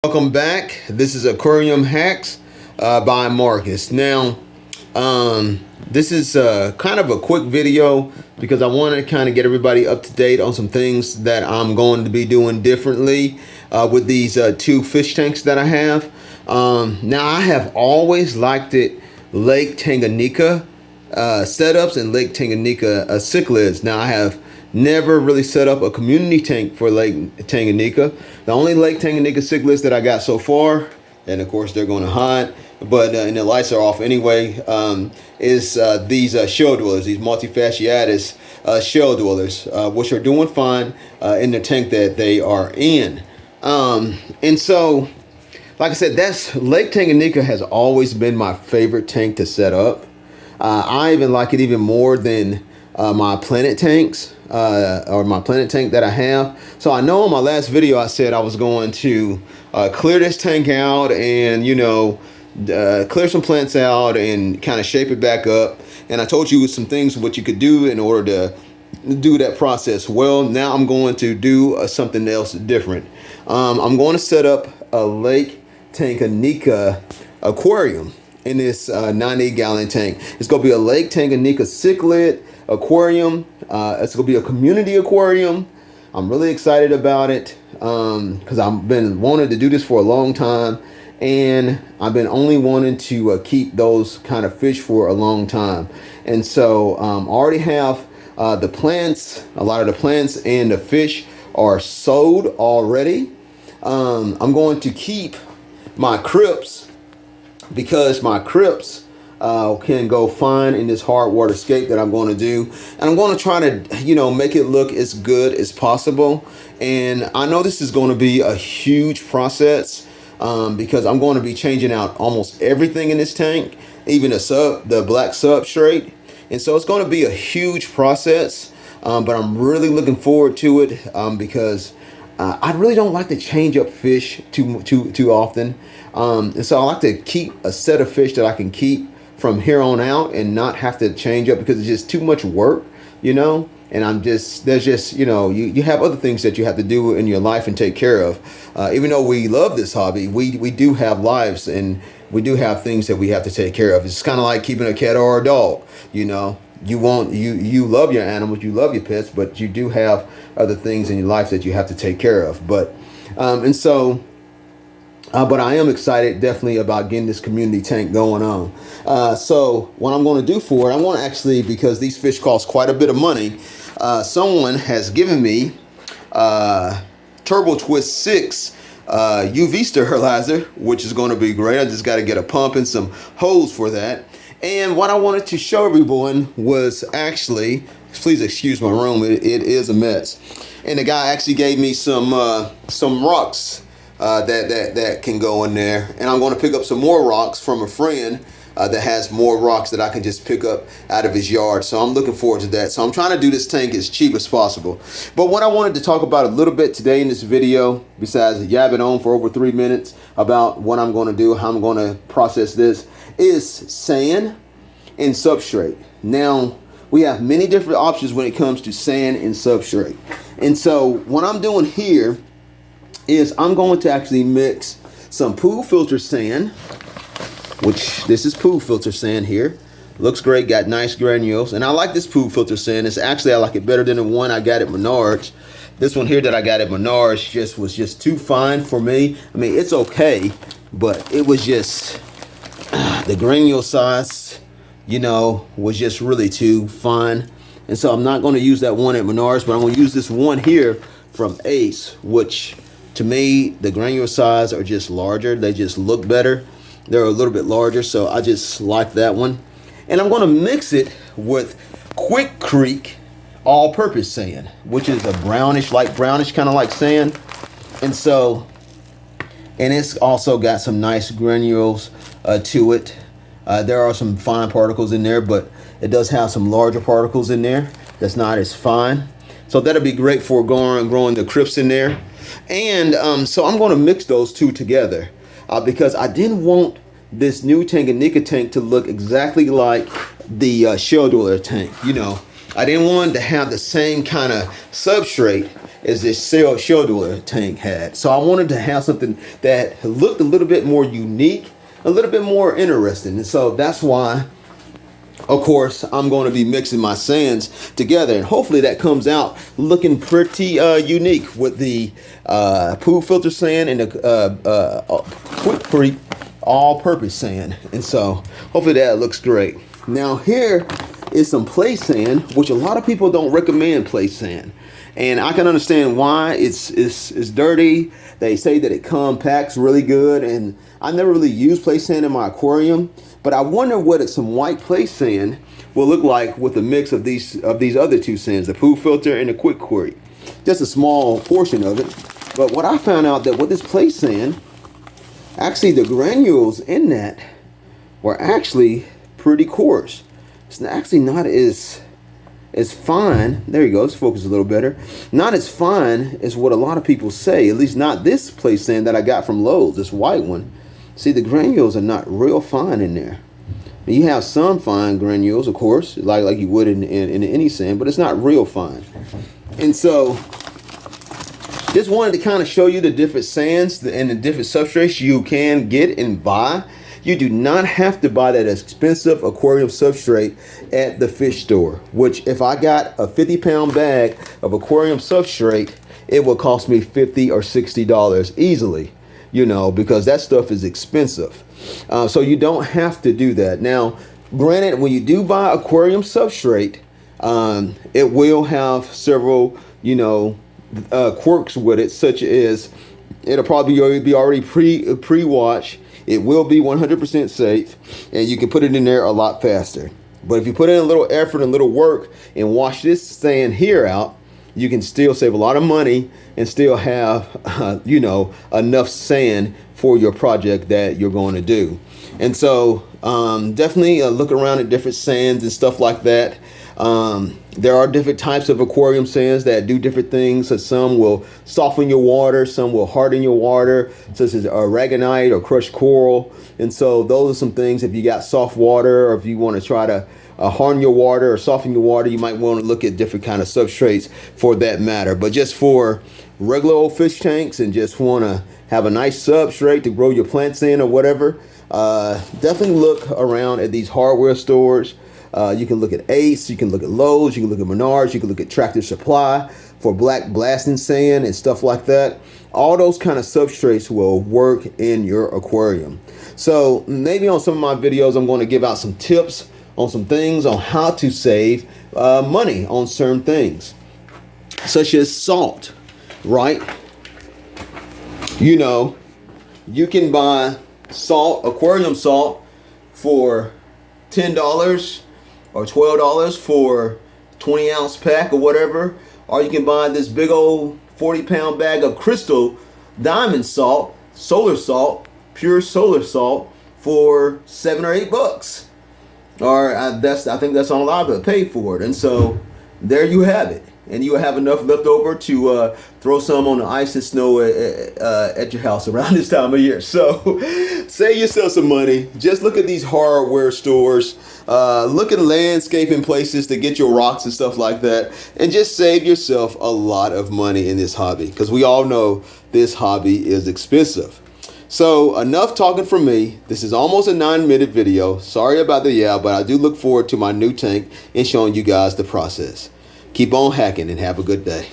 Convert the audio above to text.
Welcome back. This is Aquarium Hacks by Marcus. Now, this is kind of a quick video because I want to kind of get everybody up to date on some things that I'm going to be doing differently with these two fish tanks that I have. Now, I have always liked it Lake Tanganyika setups and Lake Tanganyika cichlids. Now, I have never really set up a community tank for Lake Tanganyika. The only Lake Tanganyika cichlids that I got so far, and of course they're going to hide, but and the lights are off anyway, is these shell dwellers, these multifasciatus shell dwellers, which are doing fine in the tank that they are in. And so, like I said, that's Lake Tanganyika has always been my favorite tank to set up. I even like it even more than my planet tanks or my planet tank that I have. So I know in my last video I said I was going to clear this tank out and clear some plants out and kind of shape it back up, and I told you some things what you could do in order to do that process. Well, now I'm going to do something else different. I'm going to set up a Lake Tanganyika aquarium in this 90-gallon tank. It's going to be a Lake Tanganyika cichlid aquarium. It's going to be a community aquarium. I'm really excited about it because I've been wanting to do this for a long time, and I've been only wanting to keep those kind of fish for a long time. And so I already have the plants, a lot of the plants and the fish are sold already. I'm going to keep my crypts because my crypts can go fine in this hard water scape that I'm going to do, and I'm going to try to make it look as good as possible. And I know this is going to be a huge process because I'm going to be changing out almost everything in this tank, even the black substrate, and so it's going to be a huge process, but I'm really looking forward to it because I really don't like to change up fish too often, and so I like to keep a set of fish that I can keep from here on out and not have to change up because it's just too much work, and there's just you have other things that you have to do in your life and take care of. Even though we love this hobby, we do have lives and we do have things that we have to take care of. It's kind of like keeping a cat or a dog. You love your animals, you love your pets, but you do have other things in your life that you have to take care of. But but I am excited definitely about getting this community tank going on. So what I'm going to do for it, I'm going to actually, because these fish cost quite a bit of money, someone has given me Turbo Twist 6 UV sterilizer, which is going to be great. I just got to get a pump and some hose for that. And what I wanted to show everyone was actually, please excuse my room, it is a mess. And the guy actually gave me some rocks that can go in there, and I'm going to pick up some more rocks from a friend that has more rocks that I can just pick up out of his yard. So I'm looking forward to that. So I'm trying to do this tank as cheap as possible. But what I wanted to talk about a little bit today in this video, besides yabbing on for over 3 minutes about what I'm going to do, how I'm going to process this, is sand and substrate. Now, we have many different options when it comes to sand and substrate. And so what I'm doing here is I'm going to actually mix some pool filter sand, which this is pool filter sand here. Looks great, got nice granules, and I like this pool filter sand. It's actually, I like it better than the one I got at Menards. This one here that I got at Menards was just too fine for me. I mean, it's okay, but it was just the granule size, was just really too fine. And so I'm not going to use that one at Menards, but I'm going to use this one here from Ace, which to me, the granule size are just larger. They just look better. They're a little bit larger, so I just like that one. And I'm going to mix it with Quick Creek all-purpose sand, which is a brownish kind of like sand. And it's also got some nice granules to it. There are some fine particles in there, but it does have some larger particles in there that's not as fine. So that'll be great for growing the crypts in there. And so I'm going to mix those two together because I didn't want this new Tanganyika tank to look exactly like the shell dweller tank. I didn't want to have the same kind of substrate as this shell dweller tank had. So I wanted to have something that looked a little bit more unique, a little bit more interesting. And so that's why, of course, I'm going to be mixing my sands together, and hopefully that comes out looking pretty unique with the pool filter sand and the Quick Creek all-purpose sand. And so hopefully that looks great. Now here is some place sand, which a lot of people don't recommend place sand, and I can understand why. It's dirty. They say that it compacts really good, and I never really used place sand in my aquarium, but I wonder what some white place sand will look like with a mix of these other two sands, the pool filter and the Quick Creek. Just a small portion of it. But what I found out that with this place sand, actually the granules in that were actually pretty coarse. It's actually not as fine. There you go. Let's focus a little better. Not as fine as what a lot of people say. At least not this place sand that I got from Lowe's. This white one. See, the granules are not real fine in there. You have some fine granules, of course, like you would in any sand, but it's not real fine. And so, just wanted to kind of show you the different sands and the different substrates you can get and buy. You do not have to buy that expensive aquarium substrate at the fish store, which if I got a 50-pound bag of aquarium substrate, it would cost me $50 or $60 easily, you know, because that stuff is expensive. So you don't have to do that. Now, granted, when you do buy aquarium substrate, it will have several, you know, quirks with it, such as it'll probably be already pre-washed. It will be 100% safe, and you can put it in there a lot faster. But if you put in a little effort and a little work and wash this sand here out, you can still save a lot of money and still have, you know, enough sand for your project that you're going to do. And so definitely look around at different sands and stuff like that. There are different types of aquarium sands that do different things. So some will soften your water, some will harden your water, such as aragonite or crushed coral. And so those are some things. If you got soft water, or if you want to try to harden your water or soften your water, you might want to look at different kind of substrates for that matter. But just for regular old fish tanks and just want to have a nice substrate to grow your plants in or whatever, definitely look around at these hardware stores. You can look at Ace, you can look at Lowe's, you can look at Menards, you can look at Tractor Supply for black blasting sand and stuff like that. All those kind of substrates will work in your aquarium. So maybe on some of my videos, I'm going to give out some tips on some things on how to save money on certain things, such as salt, right? You know, you can buy salt, aquarium salt, for $10 or $12 for 20-ounce pack or whatever, or you can buy this big old 40-pound bag of crystal diamond salt, solar salt, pure solar salt for $7 or $8. Or I think that's all I would pay for it. And so there you have it. And you will have enough left over to throw some on the ice and snow at your house around this time of year. So save yourself some money. Just look at these hardware stores. Look at landscaping places to get your rocks and stuff like that. And just save yourself a lot of money in this hobby, because we all know this hobby is expensive. So enough talking from me. This is almost a 9-minute video. Sorry about the but I do look forward to my new tank and showing you guys the process. Keep on hacking and have a good day.